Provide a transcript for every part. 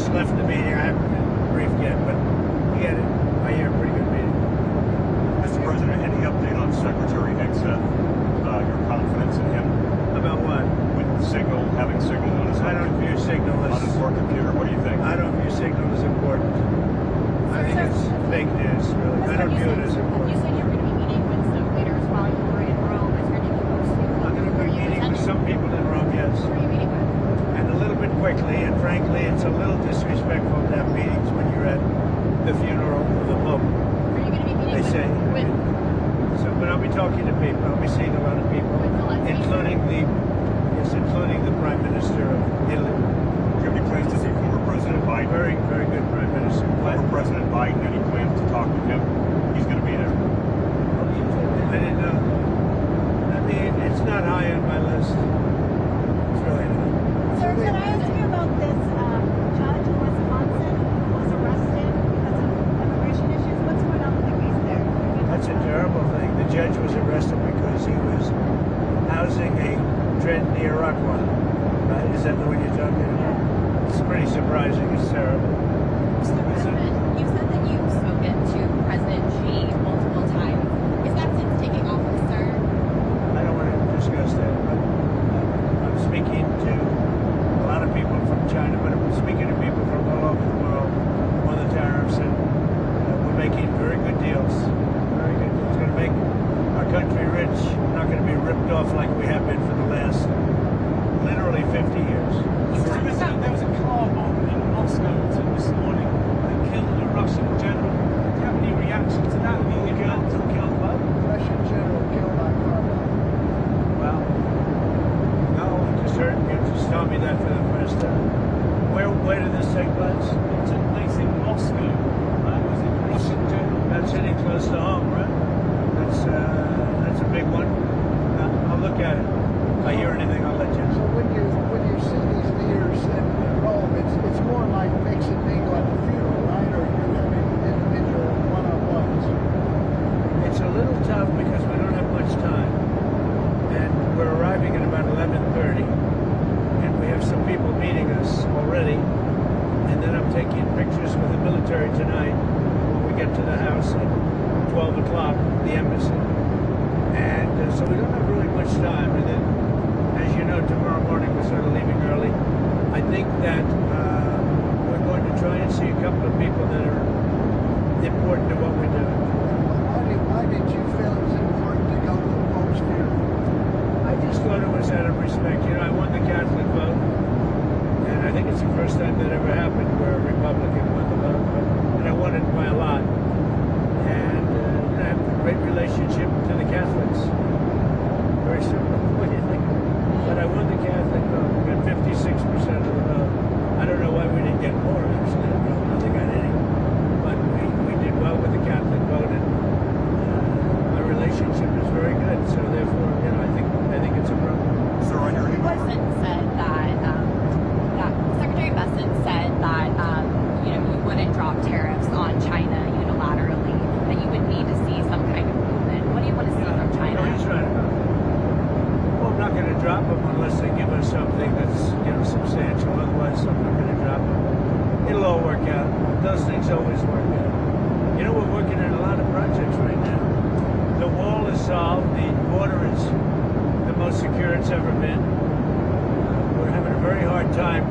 just left the meeting. I haven't been briefed yet, but we had it. I hear a pretty good meeting. Mr. President, any update on Secretary Hegseth? Your confidence in him? About what? With Signal, having Signal on his I don't view Signal on his as... work computer. What do you think? I don't view Signal as important. I think it's fake news, really. I don't view it as important. You said you were going to be meeting with some leaders while you were in Rome. Is there anything else? I'm going to be meeting with some people in Rome, yes. Who are you meeting with? And a little bit quickly, and frankly, it's a little disrespectful to have meetings when you're at the funeral of the Pope. Are you going to be meeting They say. with But I'll be talking to people. I'll be seeing a lot of people, including the Prime Minister of Italy. Do you have any plans to see former President Biden? Very, very good Prime Minister. Former President Biden, any plans to talk with him? He's going to be there. I didn't know. I mean, it's not high on my list. It's really not. Sir, can I ask you about this judge in Wisconsin who was arrested because of immigration issues? What's going on with the case there? That's a terrible thing. The judge was arrested because he was housing a trendy Iroquois. Right? Is that the one you're talking about? It's pretty surprising. It's terrible. Mr. President? You said that you've spoken to President Xi multiple times. Is that since taking office, sir? I don't want to discuss that, but I'm speaking to a lot of people from China, but I'm speaking to people from all over the world on the tariffs, and we're making very good deals. Very good. It's going to make our country rich. We're not going to be ripped off like we have been for the last literally 50 years. Mr. President, there was a car bomb in Moscow this morning that killed a Russian general. Do you have any reaction to that? I mean, killed what? Russian general killed by car bomb. Well, no, I just heard you just told me that for the first time. Where did this take place? It took place in Moscow. Was it Russian general? That's hitting close to home, right? That's a big one. I'll look at it. If I hear anything, I'll let you So know. when you see these leaders in Rome, it's more like mixing being like a funeral, right? Or you're having individual one-on-ones. It's a little tough because we don't have much time, and we're arriving at about 11:30, and we have some people meeting us already, and then I'm taking pictures with the military tonight when we get to the house at 12 o'clock, the embassy. And so we don't have really much time. And then, as you know, tomorrow morning we're sort of leaving early. I think that we're going to try and see a couple of people that are important to what we're doing. Why did you feel it was important to go to the Pope's funeral? I just thought it was out of respect. You know, I won the Catholic vote, and I think it's the first time that ever happened where a Republican won the vote, and I won it by a lot. And I have a great relationship to the Catholics. Very simple. What do you think? But I won the Catholic vote. We got 56% of the vote. I don't know why we didn't get more, actually. I don't think I got any. But we did well with the Catholic vote, and our relationship is very good. So therefore, you know, I think it's a problem. Sir, are there any more? Said that Secretary Besson said that you wouldn't drop tariffs on China unilaterally, that you would need to see some kind of movement. What do you want to see from China? No, he's right about that. Well, I'm not going to drop them unless they give us something that's, substantial. Otherwise, I'm not going to drop them. It'll all work out. Those things always work out. We're working on a lot of projects right now. The wall is solved. The border is the most secure it's ever been. We're having a very hard time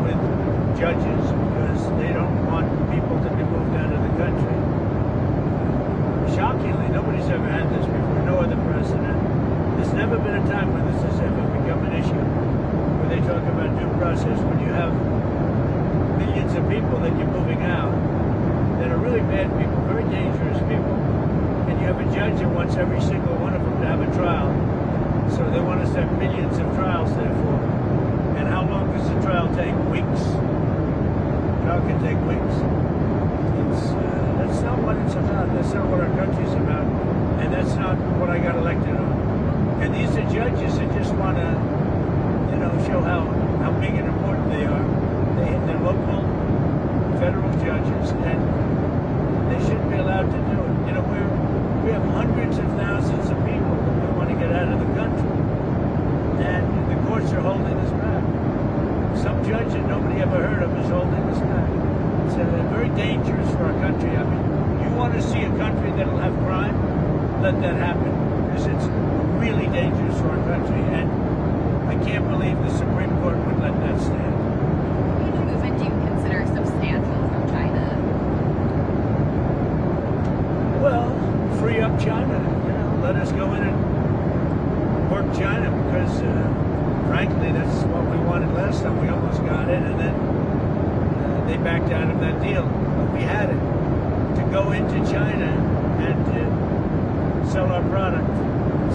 with judges because they don't want people to be moved out of the country. Shockingly, nobody's ever had this before. No other president. There's never been a time when this has ever become an issue where they talk about due process. When you have millions of people that you're moving out that are really bad people, very dangerous people, and you have a judge that wants every single one of them to have a trial. So they want us to have millions of trials, therefore. And how long does the trial take? Weeks. The trial can take weeks. That's not what it's about. That's not what our country's about. And that's not what I got elected on. And these are judges that just want to, show how big and important they are. They're local federal judges, and they shouldn't be allowed to do it. We have hundreds of thousands of people that we want to get out of the country, and the courts are holding us back. Some judge that nobody nobody ever heard of is holding us back. It's very dangerous for our country. I mean, you want to see a country that'll have crime? Let that happen, because it's really dangerous for our country, and I can't believe the Supreme Court would let that stand. What kind of movement do you consider substantial from China? Well, free up China. You know, let us go in and work China, because frankly, that's what we wanted last time. We almost got it, and then they backed out of that deal. But we had it to go into China and sell our product,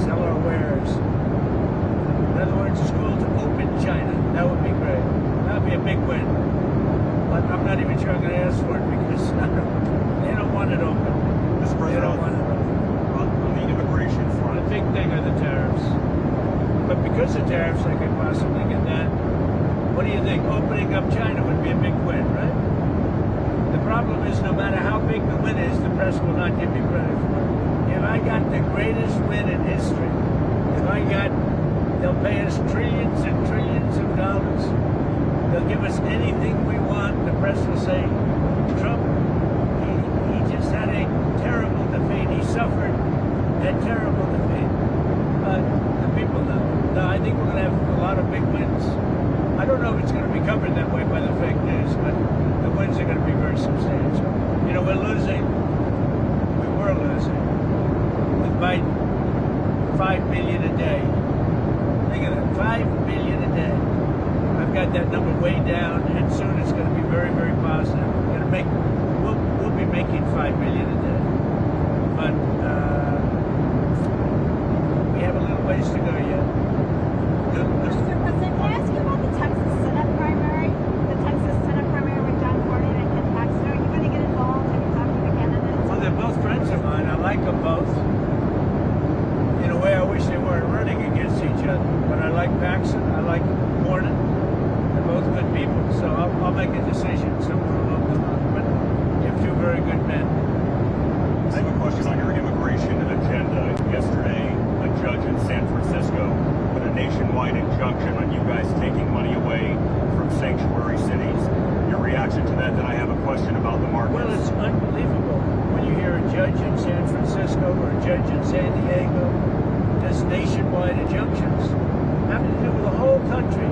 sell our wares. In other words, it's called to open China. That would be great. That would be a big win. But I'm not even sure I'm going to ask for it, because they don't want it open. Mr. They don't want President, it open. on the immigration The front, big thing are the tariffs. But because of tariffs, I could possibly get that. What do you think? Opening up China would be a big win, right? The problem is, no matter how big the win is, the press will not give me credit for it. If I got the greatest win in history, they'll pay us trillions and trillions of dollars. They'll give us anything we want. The press will say, Trump, he just had a terrible defeat. He suffered a terrible defeat. But the people know. No, I think we're going to have a lot of big wins. I don't know if it's going to be covered that way by the fake news, but the wins are going to be very substantial. You know, we were losing with Biden, 5 billion a day. Think of that, 5 billion a day. I've got that number way down, and soon it's going to be very, very positive. We'll be making 5 billion a day, but we have a little ways to go yet. Mr. President, can I ask you about the Texas Senate primary? The Texas Senate primary with John Cornyn and Ken Paxton. Are you going to get involved? Have you talked to the candidates? Well, they're both friends of mine. I like them both. In a way, I wish they weren't running against each other. But I like Paxton. I like Cornyn. They're both good people. So I'll make a decision somewhere along the line. But you have two very good men. I have a question on your immigration agenda. Yesterday, a judge in San Francisco put a nationwide injunction on you guys taking money away from sanctuary cities. Your reaction to that? Then I have a question about the market. Well, it's unbelievable when you hear a judge in San Francisco or a judge in San Diego does nationwide injunctions having to do with the whole country,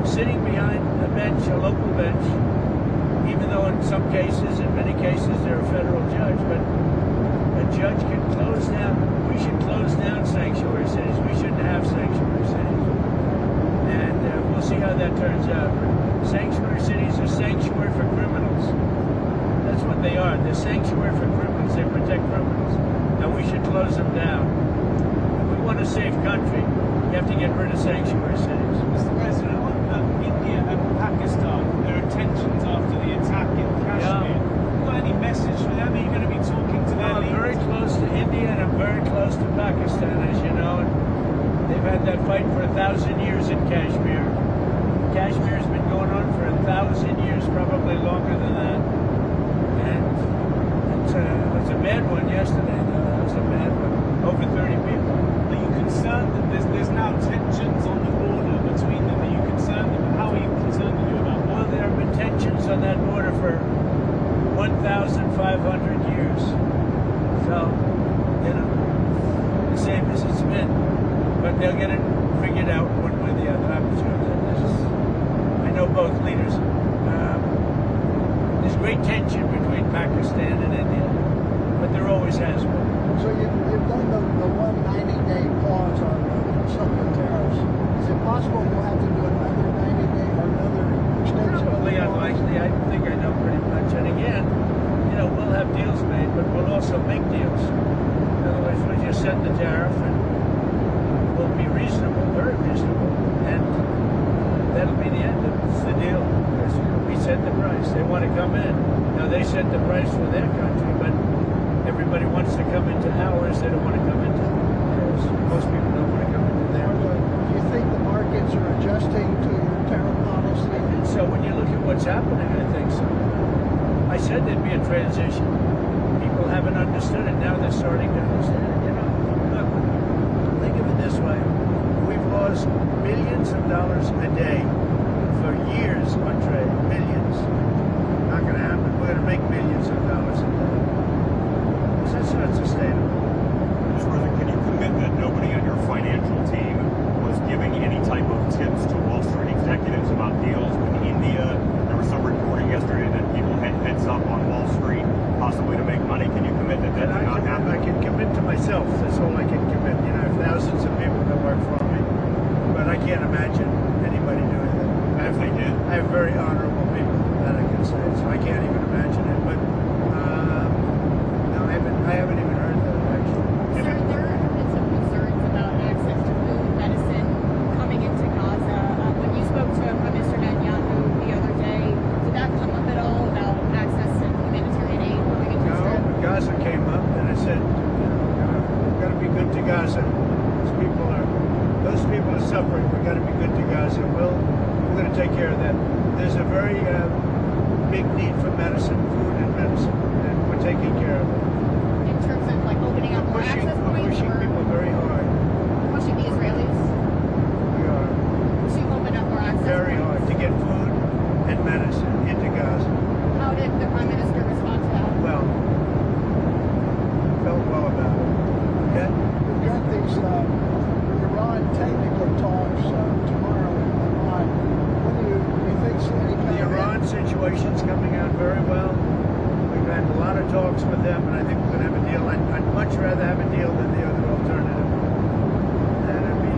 sitting behind a bench, a local bench, even though in some cases, in many cases, they're a federal judge, but a judge can close down. We should close down sanctuary cities. We shouldn't have sanctuary cities. And we'll see how that turns out. Sanctuary cities are sanctuary for criminals. That's what they are. They're sanctuary for criminals. They protect criminals. And we should close them down. If we want a safe country, you have to get rid of sanctuary cities. Mr. President, on India and Pakistan, there are tensions after the attack in Kashmir. You got any message for them? Are you going to be talking to Well, them? I'm very close to India and I'm very close to Pakistan, as you know. And they've had that fight for 1,000 years in Kashmir. Kashmir's been going on for 1,000 years, probably longer than that. And it was a bad one yesterday, though. It was a bad one. Over 30 people. Are you concerned that there's now tensions on the border between them? Are you concerned? How are you concerned about that? Well, there have been tensions on that border for 1,500 years. So, you know, the same as it's been. But they'll get it figured out one way or the other. I'm sure that I know both leaders. There's great tension between Pakistan and India, but there always has been. So you've done the 190-day clause on some of the tariffs. Is it possible you'll have to do another 90-day or another extension? Probably unlikely. I think I know pretty much. And again, you know, we'll have deals made, but we'll also make deals. In other words, we'll just set the tariff and we'll be reasonable, very reasonable, and that'll be the end of it. It's the deal. We set the price. They want to come in. Now, they set the price for their country, but everybody wants to come into ours. They don't want to come into theirs. Most people don't want to come into theirs. Do you think the markets are adjusting to your tariff policy? So when you look at what's happening, I think so. I said there'd be a transition. People haven't understood it. Now they're starting to understand it. You know, look, think of it this way. We've lost billions of dollars a day for years on trade, millions. Not going to happen. We're going to make millions of dollars in that. That's not sustainable. Mr. President, can you commit that nobody on your financial team was giving any type of tips to Wall Street executives about deals with India? There was some reporting yesterday that people had heads up on Wall Street, possibly to make money. Can you commit that that did not happen? I can commit to myself. That's all I can commit. You know, I have thousands of people that work for me, but I can't imagine anybody doing that. If they did. I have very honorable people that I can say, so I can't even imagine it. But no, I haven't even heard that actually. Sir, there have been some concerns about access to food, medicine coming into Gaza. When you spoke to Prime Minister Netanyahu the other day, did that come up at all about access to humanitarian aid coming into No, Israel? when Gaza came up, and I said, we've got to be good to Gaza. Those people are suffering. We've got to be good to Gaza. We're going to take care of that. There's a very big need for medicine, food and medicine, and we're taking care of it. In terms of like opening up more access We're points pushing or people very hard. pushing the Israelis We are to open up more access very points? hard to get food and medicine into Gaza. How did the Prime Minister respond to that? Well, felt well about it. Okay? We've got these Iran technical talks tomorrow in Oman. What do you think any kind The of Iran situation's coming out very well. We've had a lot of talks with them, and I think we're going to have a deal. I'd much rather have a deal than the other alternative. That'd be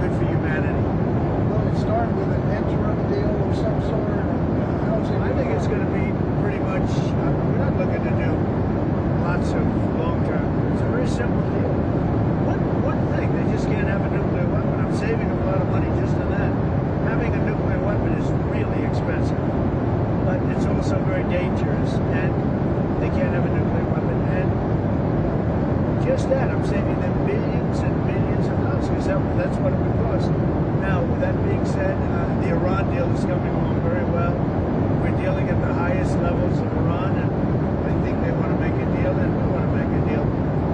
good for humanity. Will it start with an interim deal of some sort? How's it I think it's going to be pretty much, we're not looking to do lots of long-term. It's a very simple deal. One thing, they just can't have a nuclear weapon. I'm saving a lot of money just on that. Having a nuclear weapon is really expensive, but it's also very dangerous, and they can't have a nuclear weapon. And just that, I'm saving them billions and billions of dollars, because that's what it would cost. Now, with that being said, the Iran deal is coming along very well. We're dealing at the highest levels of Iran, and I think they want to make a deal, and we want to make a deal.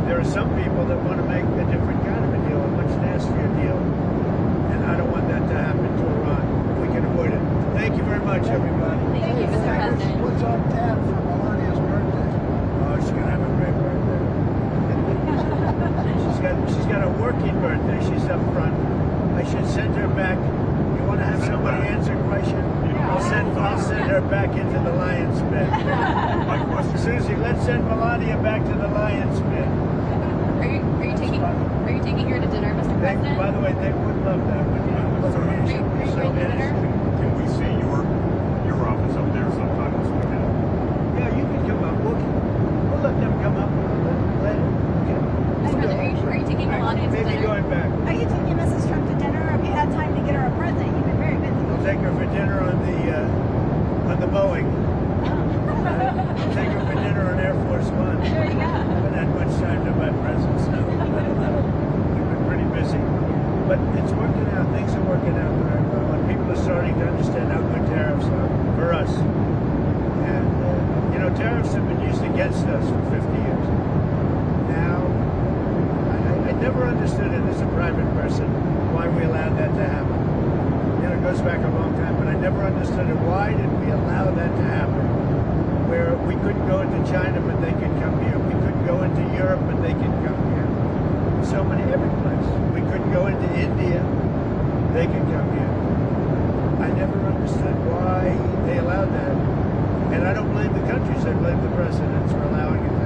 There are some people that want to make a different kind of a deal, a much nastier deal, and I don't want that to happen to Iran if we can avoid it. Thank you very much, everybody. Thank you, Mr. President. What's on tap for Melania's birthday? Oh, she's gonna have a great birthday. she's got a working birthday. She's up front. I should send her back. You want to have somebody answer a question? I'll send her back into the lion's den. My question. Susie, let's send Melania back to the lion's den. Are you taking her to dinner, Mr. By President? the way, they would love that. Would you? Are you going to dinner? Can we see your office up there sometime this weekend? Yeah, you can come up. We'll let them come up later. Okay. Mr. President, are you taking Melania to Maybe dinner? going back. Are you taking Mrs. Trump to dinner? Have you had time to get her a present? You've been very busy. I'll take her for dinner on the Boeing. I'll take her for dinner on Air Force One. There you go. Haven't had much time to buy presents now. We've been pretty busy. But it's working out. Things are working out very well. And people are starting to understand how good tariffs are for us. And, tariffs have been used against us for 50 years. Now, I never understood it as a private person why we allowed that to happen. It goes back a long time, but I never understood it. Why did we allow that to happen? Where we couldn't go into China, but they could come here. We couldn't go into Europe, but they could come here. So many, every place. We couldn't go into India. They could come here. I never understood why they allowed that. And I don't blame the countries. I blame the presidents for allowing it to